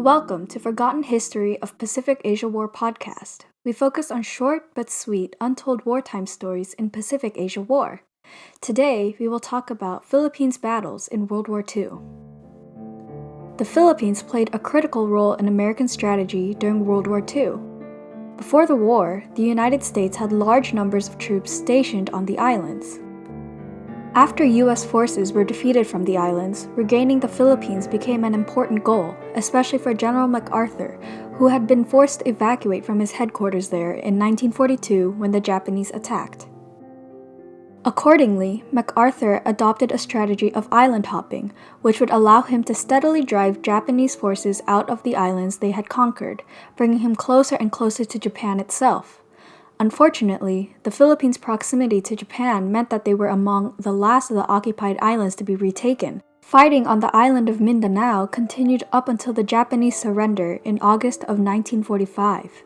Welcome to Forgotten History of Pacific Asia War podcast. We focus on short but sweet untold wartime stories in Pacific Asia War. Today, we will talk about Philippines battles in World War II. The Philippines played a critical role in American strategy during World War II. Before the war, the United States had large numbers of troops stationed on the islands. After U.S. forces were defeated from the islands, regaining the Philippines became an important goal, especially for General MacArthur, who had been forced to evacuate from his headquarters there in 1942 when the Japanese attacked. Accordingly, MacArthur adopted a strategy of island hopping, which would allow him to steadily drive Japanese forces out of the islands they had conquered, bringing him closer and closer to Japan itself. Unfortunately, the Philippines' proximity to Japan meant that they were among the last of the occupied islands to be retaken. Fighting on the island of Mindanao continued up until the Japanese surrender in August of 1945.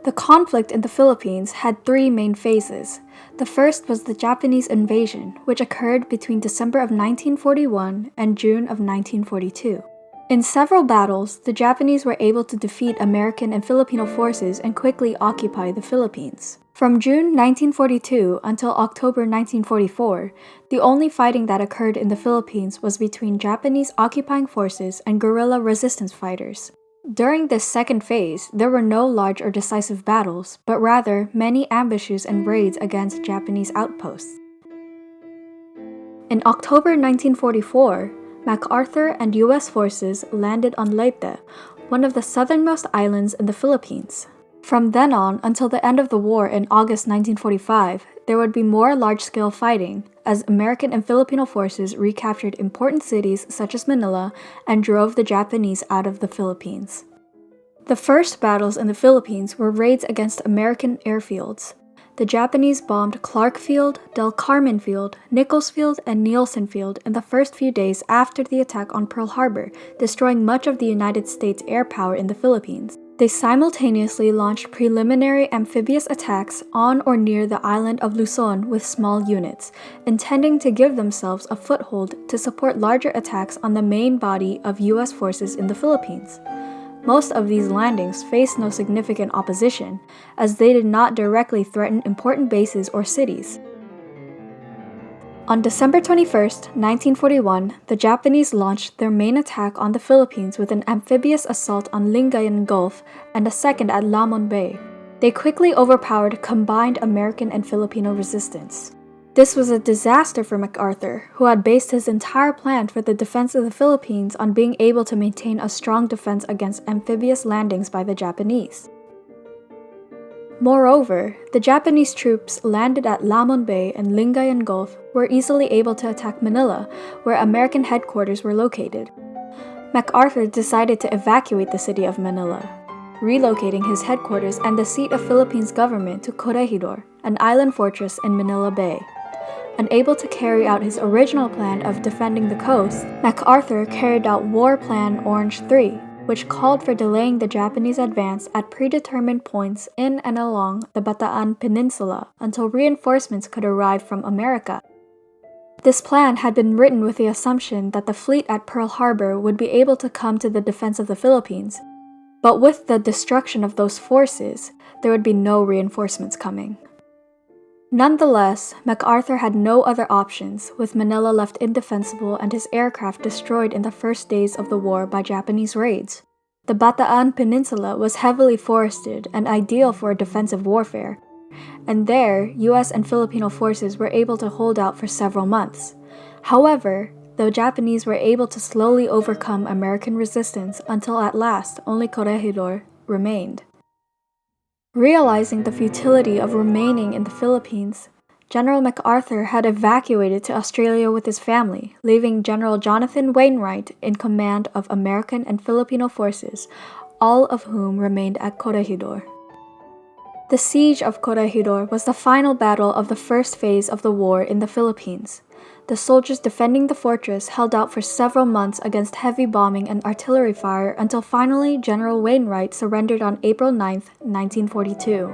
The conflict in the Philippines had three main phases. The first was the Japanese invasion, which occurred between December of 1941 and June of 1942. In several battles, the Japanese were able to defeat American and Filipino forces and quickly occupy the Philippines. From June 1942 until October 1944, the only fighting that occurred in the Philippines was between Japanese occupying forces and guerrilla resistance fighters. During this second phase, there were no large or decisive battles, but rather many ambushes and raids against Japanese outposts. In October 1944, MacArthur and U.S. forces landed on Leyte, one of the southernmost islands in the Philippines. From then on until the end of the war in August 1945, there would be more large-scale fighting, as American and Filipino forces recaptured important cities such as Manila and drove the Japanese out of the Philippines. The first battles in the Philippines were raids against American airfields. The Japanese bombed Clark Field, Del Carmen Field, Nichols Field, and Nielsen Field in the first few days after the attack on Pearl Harbor, destroying much of the United States air power in the Philippines. They simultaneously launched preliminary amphibious attacks on or near the island of Luzon with small units, intending to give themselves a foothold to support larger attacks on the main body of U.S. forces in the Philippines. Most of these landings faced no significant opposition, as they did not directly threaten important bases or cities. On December 21, 1941, the Japanese launched their main attack on the Philippines with an amphibious assault on Lingayen Gulf and a second at Lamon Bay. They quickly overpowered combined American and Filipino resistance. This was a disaster for MacArthur, who had based his entire plan for the defense of the Philippines on being able to maintain a strong defense against amphibious landings by the Japanese. Moreover, the Japanese troops landed at Lamon Bay and Lingayen Gulf were easily able to attack Manila, where American headquarters were located. MacArthur decided to evacuate the city of Manila, relocating his headquarters and the seat of Philippines government to Corregidor, an island fortress in Manila Bay. Unable to carry out his original plan of defending the coast, MacArthur carried out War Plan Orange 3, which called for delaying the Japanese advance at predetermined points in and along the Bataan Peninsula until reinforcements could arrive from America. This plan had been written with the assumption that the fleet at Pearl Harbor would be able to come to the defense of the Philippines, but with the destruction of those forces, there would be no reinforcements coming. Nonetheless, MacArthur had no other options, with Manila left indefensible and his aircraft destroyed in the first days of the war by Japanese raids. The Bataan Peninsula was heavily forested and ideal for defensive warfare, and there, U.S. and Filipino forces were able to hold out for several months. However, the Japanese were able to slowly overcome American resistance until at last only Corregidor remained. Realizing the futility of remaining in the Philippines, General MacArthur had evacuated to Australia with his family, leaving General Jonathan Wainwright in command of American and Filipino forces, all of whom remained at Corregidor. The siege of Corregidor was the final battle of the first phase of the war in the Philippines. The soldiers defending the fortress held out for several months against heavy bombing and artillery fire until finally General Wainwright surrendered on April 9, 1942.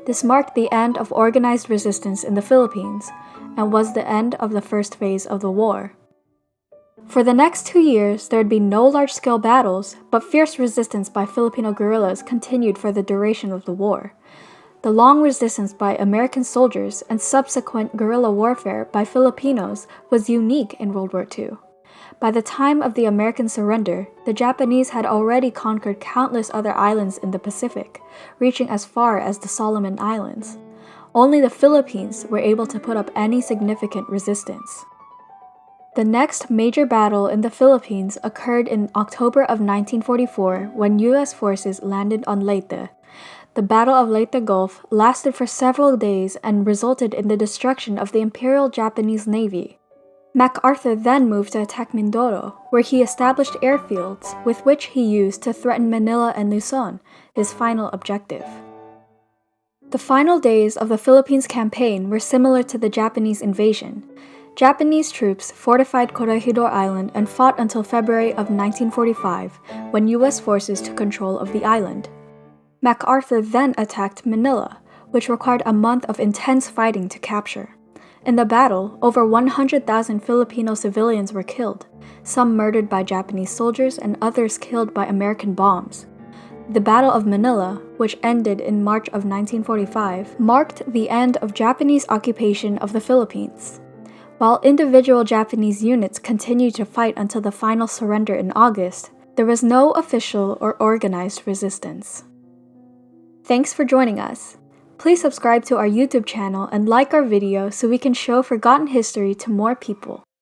This marked the end of organized resistance in the Philippines and was the end of the first phase of the war. For the next 2 years, there would be no large-scale battles, but fierce resistance by Filipino guerrillas continued for the duration of the war. The long resistance by American soldiers and subsequent guerrilla warfare by Filipinos was unique in World War II. By the time of the American surrender, the Japanese had already conquered countless other islands in the Pacific, reaching as far as the Solomon Islands. Only the Philippines were able to put up any significant resistance. The next major battle in the Philippines occurred in October of 1944 when U.S. forces landed on Leyte. The Battle of Leyte Gulf lasted for several days and resulted in the destruction of the Imperial Japanese Navy. MacArthur then moved to attack Mindoro, where he established airfields with which he used to threaten Manila and Luzon, his final objective. The final days of the Philippines campaign were similar to the Japanese invasion. Japanese troops fortified Corregidor Island and fought until February of 1945, when U.S. forces took control of the island. MacArthur then attacked Manila, which required a month of intense fighting to capture. In the battle, over 100,000 Filipino civilians were killed, some murdered by Japanese soldiers and others killed by American bombs. The Battle of Manila, which ended in March of 1945, marked the end of Japanese occupation of the Philippines. While individual Japanese units continued to fight until the final surrender in August, there was no official or organized resistance. Thanks for joining us. Please subscribe to our YouTube channel and like our video so we can show forgotten history to more people.